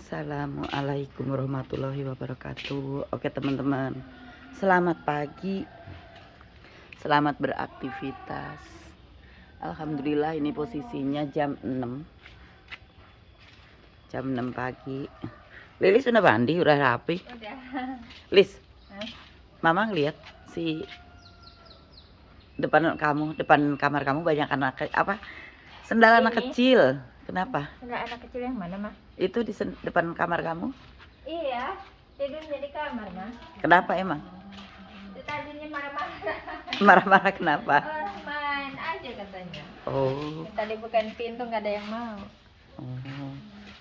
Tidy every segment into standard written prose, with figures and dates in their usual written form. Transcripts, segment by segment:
Assalamualaikum warahmatullahi wabarakatuh. Oke teman-teman, selamat pagi, selamat beraktivitas. Alhamdulillah ini posisinya jam 6 pagi. Lilis sudah mandi, udah rapi. Udah. Lis, mama ngeliat si depan kamar kamu banyak anak sendal anak kecil. Kenapa? Sendal anak kecil yang mana, Mah? Itu di depan kamar kamu? Iya, tidurnya di kamar, Mah. Kenapa emang? Tadinya marah-marah. Marah-marah kenapa? Orang main aja katanya. Oh. Tadi bukan pintu, nggak ada yang mau. Oh.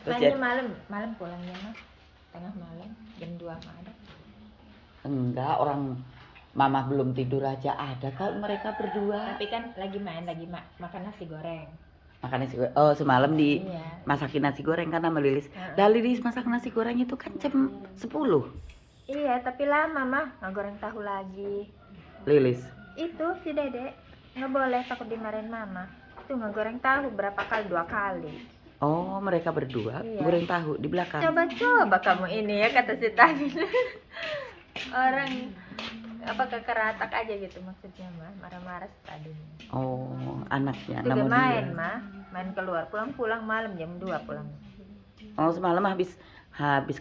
Terus Mainnya malam pulangnya, Mah. Tengah malam, jam 2 mah ada. Enggak, orang mama belum tidur aja ada kalau mereka berdua. Tapi kan lagi makan nasi goreng. Makan nasi goreng. Oh, semalam masakin nasi goreng kan sama Lilis. Dah Lilis masak nasi goreng itu kan jam 10. Iya, tapi lama, Mah. Nggak goreng tahu lagi. Lilis. Itu si Dede nggak boleh, takut dimarahin mama. Itu nggak goreng tahu berapa kali, 2 kali. Oh, mereka berdua goreng tahu di belakang. Coba kamu ini ya, kata si Tani. Orang apa kekeratak aja gitu maksudnya, Mah. Marah-marah tadi. Oh, anaknya Itu dia main, Mah. Main keluar, pulang malam jam 2 pulang. Oh, semalam habis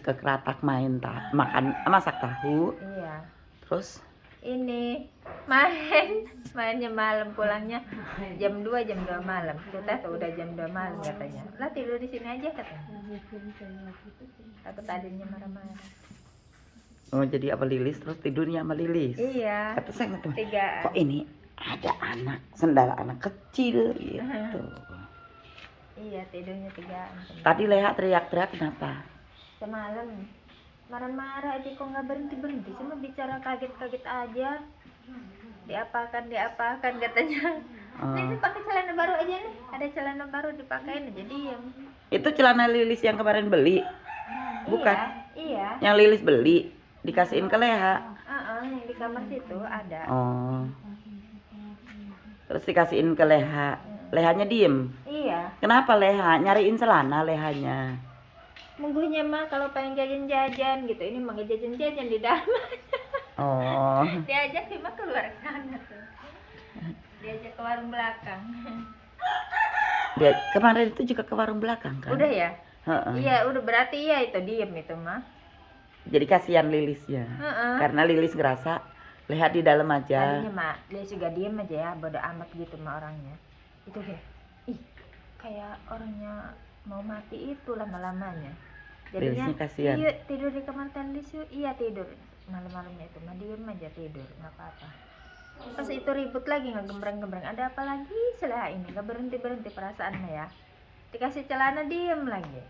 ke Keratak masak tahu. Iya. Terus ini mainnya malam, pulangnya jam 2 malam. Kita tuh udah jam 2 malam katanya. Lah tidur di sini aja katanya. Takut tadinya marah-marah. Oh, jadi apa Lilis terus tidurnya sama Lilis? Iya. Kata saya tuh, tigaan. kok ini ada sendal anak kecil gitu. Iya, tidurnya 3. Tadi Leha teriak-teriak kenapa? Semalam marah-marah aja, kok nggak berhenti cuma bicara kaget-kaget aja. Diapakan katanya. Ini pakai celana baru aja nih, ada celana baru dipakein aja diam. Itu celana Lilis yang kemarin beli? Bukan? Iya. Yang Lilis beli dikasihin ke Leha? Yang di kamar situ ada. Oh. Terus dikasihin ke Leha. Lehanya diem? Iya. Kenapa Leha? Nyariin celana Lehanya? Mungguhnya mah kalau pengen jajan-jajan gitu, ini mau jajan-jajan di dalam. Oh. Diajak sih mah keluar sana tuh. Diajak ke warung belakang. Dia kemarin itu juga ke warung belakang kan? Udah ya? Iya, udah, berarti iya itu diem itu mah. Jadi kasihan Lilis ya. Karena Lilis ngerasa Leha di dalam aja. Tadinya mah dia juga diem aja ya, bodo amat gitu mah orangnya. Itu deh. Ih, kayak orangnya mau mati itu lama-lamanya. Jadinya kasihan. Iya, tidur di kamar Tandis yuk. Iya, tidur malam-malamnya itu mah diem aja tidur, nggak apa-apa. Pas itu ribut lagi, nggak gembreng-gembreng. Ada apa lagi setelah ini? Nggak berhenti perasaannya ya. Dikasih celana diem lagi.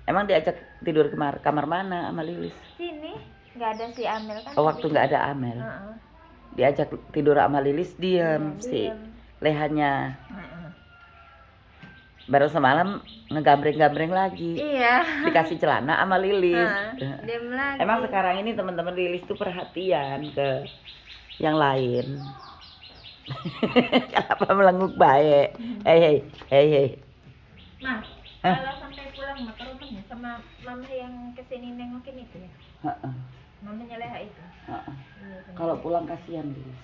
Emang diajak tidur kamar mana sama Lilis? Sini, nggak ada si Amel kan. Oh, waktu nggak ada Amel. Diajak tidur sama Lilis diem, si Lehanya. Baru semalam ngegambreng-gambreng lagi. Iya. Dikasih celana sama Lilis. Diem lagi. Emang sekarang ini teman-teman Lilis tuh perhatian ke yang lain. Kenapa melenguk baik? Hei. Nah, kalau sampai pulang mah ke rumahnya sama mama yang kesini nengokin itu ya. Mamanya Leha itu. Iya, kalau pulang kasihan Lilis.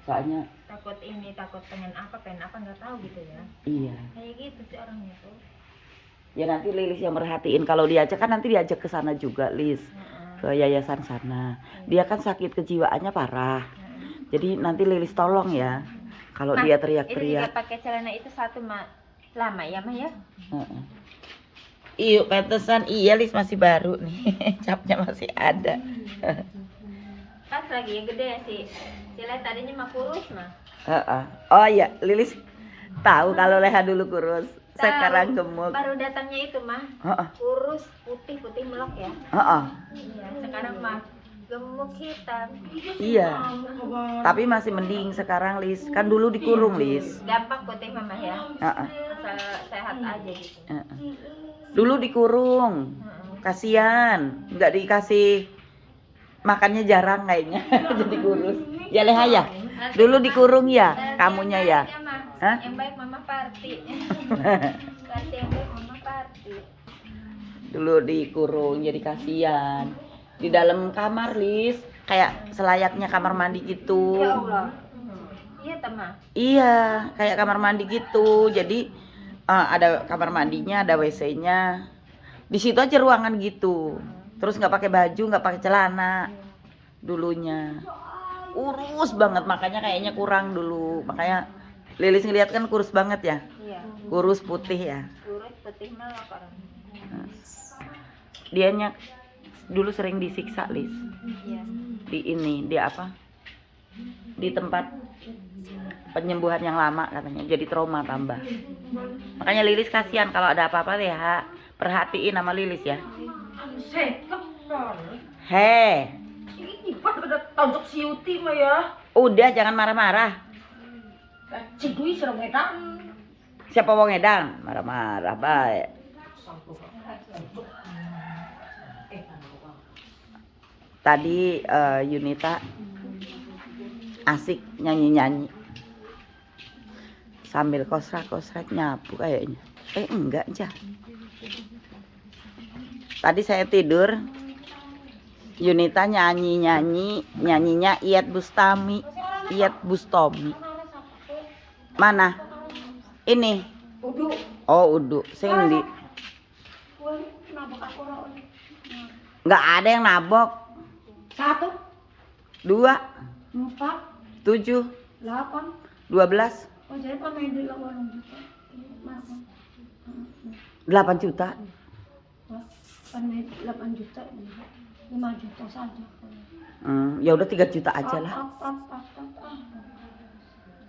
Soalnya takut pengen apa nggak tahu gitu ya. Iya. Kayak gitu sih orangnya tuh. Ya nanti Lilis yang merhatiin, kalau diajak kan nanti diajak ke sana juga Lis. Ke yayasan sana. Dia kan sakit kejiwaannya parah. Jadi nanti Lilis tolong ya. Kalau dia teriak-teriak. Ini juga pakai celana itu satu lama ya mah ya. Iya, pantesan iya Lis masih baru nih. Capnya masih ada. Pas lagi yang gede ya sih. Sila tadinya mah kurus mah. Oh iya, Lilis tahu kalau Leha dulu kurus, sekarang gemuk. Baru datangnya itu mah kurus, putih melok ya. Iya, sekarang mah gemuk hitam. Iya. Tapi masih mending sekarang Lis. Kan dulu dikurung Lis. Gampang putih mama ya. Asal sehat aja gitu. Dulu dikurung. Kasian, nggak dikasih makannya jarang kayaknya. Jadi kurus. Ya Leha ya. Dulu dikurung ya, kamunya ya. Yang baik mama Parti. Parti yang baik mama Parti. Dulu dikurung jadi kasihan. Di dalam kamar, Lis, kayak selayaknya kamar mandi gitu. Ya Allah. Iya, Tama. Iya, kayak kamar mandi gitu. Jadi ada kamar mandinya, ada WC-nya. Di situ aja ruangan gitu. Terus nggak pakai baju, nggak pakai celana. Dulunya kurus banget, makanya kayaknya kurang dulu. Makanya Lilis ngeliat kan kurus banget ya. Iya. Kurus putih ya. Kurus putih malah parah. Dianya dulu sering disiksa, Lis. Iya. Di apa? Di tempat penyembuhan yang lama katanya, jadi trauma tambah. Makanya Lilis kasihan kalau ada apa-apa deh, perhatiin sama Lilis ya. Hei, Ini pak udah tonjok si Uti mah ya. udah jangan marah-marah. Cigui serem edan. Siapa wong edan? Marah-marah baik. Tadi Yunita asik nyanyi-nyanyi sambil kosrak-kosrak nyapu kayaknya. Enggak aja. Tadi saya tidur, Yunita nyanyinya Iyeth Bustami. Mana? Ini. Udu. Oh, Udu. Sing ndi? Wah, nabok aku ora. Enggak ada yang nabok. 1, 2, 4, 7, 8. 12, Oh jadi pamain di 8 juta. 8 juta. Pamain 8 juta. 5 juta saja. Ya udah 3 juta aja lah.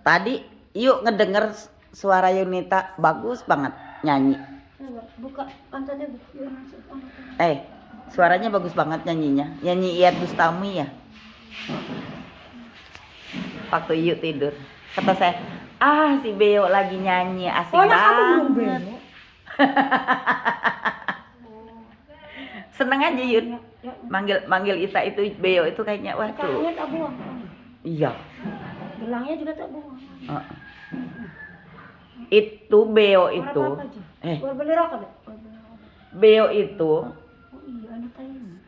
Tadi yuk ngedenger suara Yunita bagus banget nyanyi. Buka pantatnya buka. Suaranya bagus banget nyanyinya. Nyanyi Iyeth Bustami ya. Waktu yuk tidur. Kata saya, si Beo lagi nyanyi asik banget. Seneng aja Yun. Manggil Ita itu Beo itu kayaknya waduh. Gelangnya tak buang. Iya. Gelangnya juga tak buang. Itu Beo itu. Buat beli rokok deh. Beo itu Oh iya, anak tanya.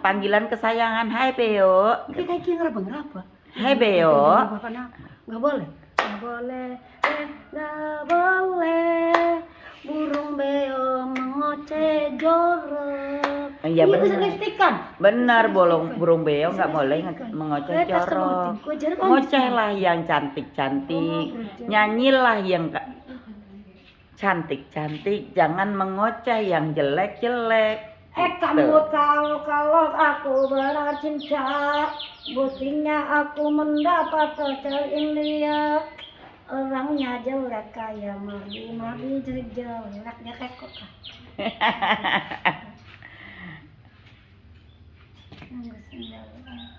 panggilan kesayangan. Hai Beo. Kayak ngeraba-ngeraba. Hai Beo. Nggak boleh. Nggak boleh. Nggak boleh. Burung beo mengoceh jorok. Iya benar. Lipstikan. Benar, burung beo nggak boleh mengoceh jorok. Ngocehlah yang cantik-cantik. Nyanyilah yang cantik-cantik. Jangan mengoceh yang jelek-jelek. Kamu tahu kalau aku benar cinta, buktinya aku mendapat pacar India. Orangnya jelek kayak mari jelek dia kayak kok.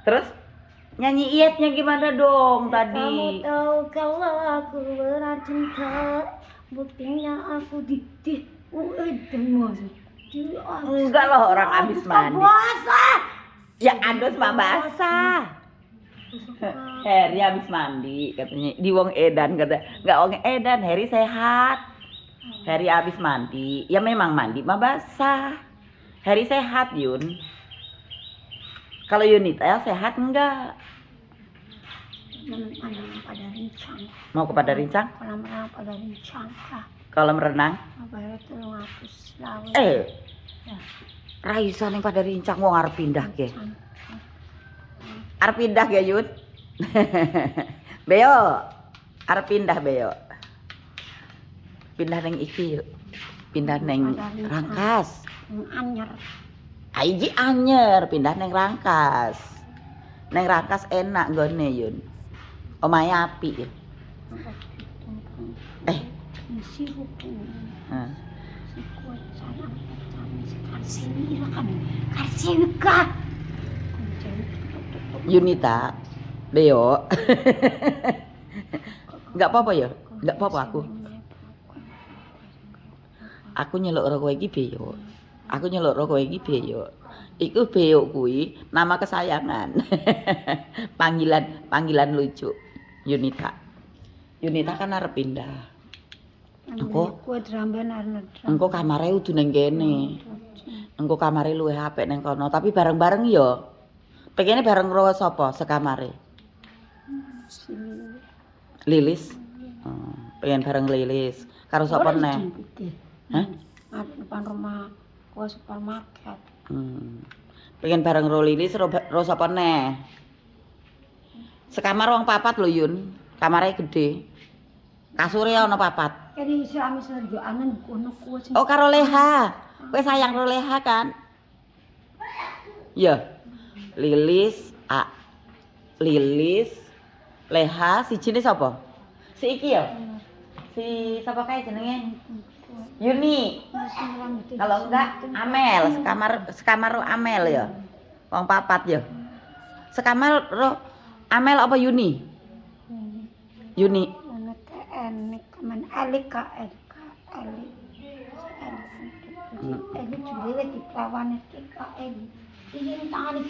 Terus nyanyi Iyethnya gimana dong tadi? Kamu tahu kalau aku benar cinta, buktinya aku Enggak loh, orang habis mandi. Basah. Ya adus mah basah. Heri habis mandi katanya di wong edan kata. Enggak wong edan, Heri sehat. Heri habis mandi. Ya memang mandi mah basah. Heri sehat, Yun. Kalau Yunita ya sehat enggak? Pada rincang. Mau kepada rincang? Kolam renang pada rincang kah? Kolam renang? Apa itu ngapus laut? Raisa nih pada rincang mau arep pindah ke. Arep pindah ya Yun. Beo. Arep pindah Beo. Pindah neng iki yuk. Pindah neng Rangkas. Anyer. Aiji anyer pindah neng Rangkas. Neng Rangkas enak gone Yun. Omahe api ya. Si hukum. Heeh. Si kuat sana Karsini kan. Karsini kah? Yunita, Beo. Enggak apa-apa ya? Enggak apa-apa aku. Aku nyeluk kowe iki Beo. Aku nyeluk kowe iki Beo. Iku Beo kuwi nama kesayangan. panggilan lucu. Yunita. Yunita kan arep pindah. Kue dramben arep. Engko kamare udu ning kene. Engko kamare luwih apik ning kono, tapi bareng-bareng ya. Pengene bareng karo sapa sekamare? Lilis. Oh, pengen bareng Lilis. Karo sapa neh? Hah? Depan rumah kue supermarket. Pengen bareng karo Lilis karo sapa neh? Sekamar wong papat lho Yun. Kamare gede. Kasure ana papat. Kene Islami serjoanen kono kue sing. Oh karo Leha. Kowe sayang karo Leha kan? Iya. Lilis, Lilis, Leha, sijine sapa? Si iki ya? Si sapa kae jenenge? Yuni. Kalau enggak Amel, sekamar Amel ya. Wong papat ya. Sekamar Amel apa Yuni? Yuni. TN kemen LKL. Ini juga di perawan KL. Ini tarik.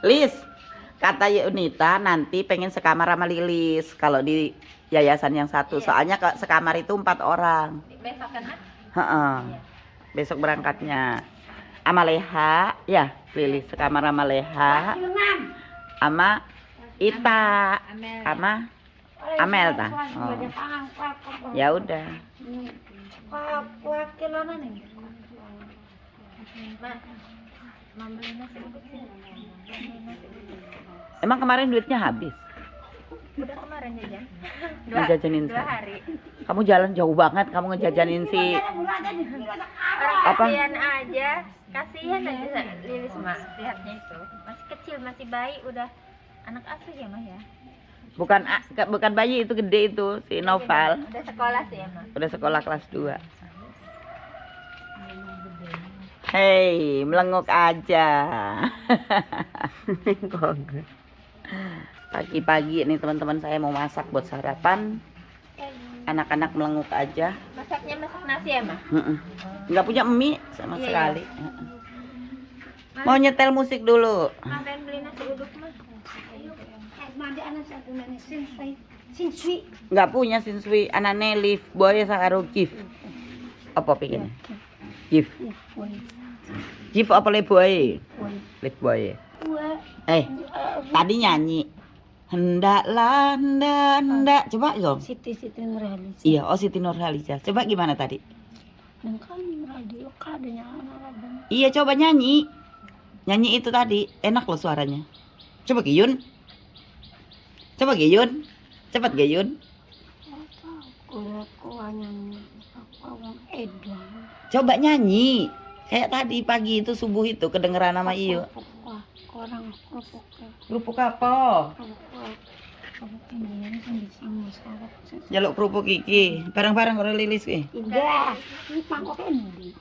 Lis, kata Yunita nanti pengen sekamar sama Lilis kalau di yayasan yang satu. Soalnya sekamar itu 4 orang. Besok kan? Heeh. Besok berangkatnya. Sama Leha, ya Lilis sekamar sama Leha. Sama Ita, sama Amel ta. Oh. Ya udah. Emang kemarin duitnya habis? Udah kemarin jajan. Ngejajanin 2 hari. Kamu jalan jauh banget, kamu ngejajanin si apa? Kasihan aja Lilis mah lihatnya itu. Masih kecil, masih bayi, udah anak asuh ya mah ya. Bukan bayi, itu gede itu si Noval. Udah sekolah sih ya mah. Udah sekolah kelas 2. Hei, melengok aja. Pagi-pagi nih teman-teman saya mau masak buat sarapan. Anak-anak melengok aja. Masaknya masak nasi ya mah? Nggak punya mie sama Iya, sekali. Mau nyetel musik dulu. Pengen beli nasi uduk mah. Mandi anak satu mana sinsui. Nggak punya sinsui. Anaknya live boy karo gift. Apa pikirnya? Gift. Gift apa live boy? Live boy. Tadi nyanyi. Hendaklah, hendak. Coba dong. Siti Nurhaliza. Iya, oh Siti Nurhaliza. Coba gimana tadi? Kan radio kadenya anak. Iya, coba nyanyi. Nyanyi itu tadi. Enak loh suaranya. Coba Giyun. Coba Giyun. Cepat Giyun. Coba nyanyi. Kayak tadi pagi itu subuh itu kedengeran nama iyo. Orang Kerupuk apa? Jaluk kerupuk iki. Bareng-bareng karo Lilis ki. Iya, ini mangkoknya ini.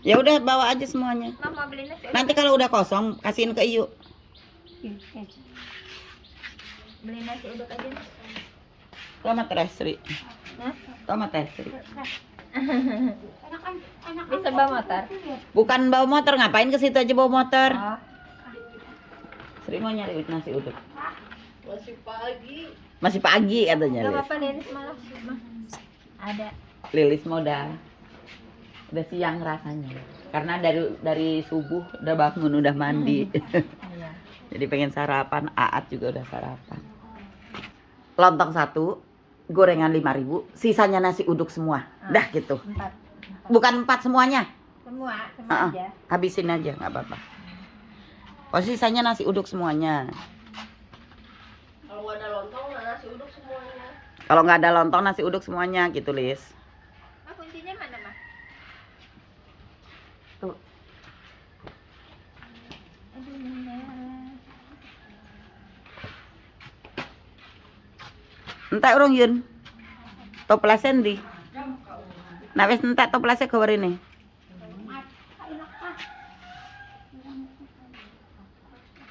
Ya udah bawa aja semuanya. Mama beli nasi uduk. Nanti kalau udah kosong kasihin ke Iyo. Beli nasi uduk aja. Selamat Resri. Hah? Selamat Resri. Bisa bawa motor? Bukan bawa motor, ngapain ke situ aja bawa motor? Oh. Sri mau nyari nasi uduk. Masih pagi katanya Gak Lilis. apa-apa Lilis malah. Ada. Lilis mau udah siang rasanya. Karena dari subuh udah bangun, udah mandi. Iya. Jadi pengen sarapan, Aat juga udah sarapan. Lontong 1, gorengan 5.000, sisanya nasi uduk semua. Dah gitu. 4. Bukan 4 semuanya. Semua aja. Habisin aja, nggak apa-apa. Oh, sisanya nasi uduk semuanya. Kalau nggak ada lontong, nasi uduk semuanya. Kalau nggak ada lontong, nasi uduk semuanya gitu, Lis. Mah kuncinya mana mah? Tuh. Entek urung Yun. Toplase ndi? Nah wis entek toplase gawe rene.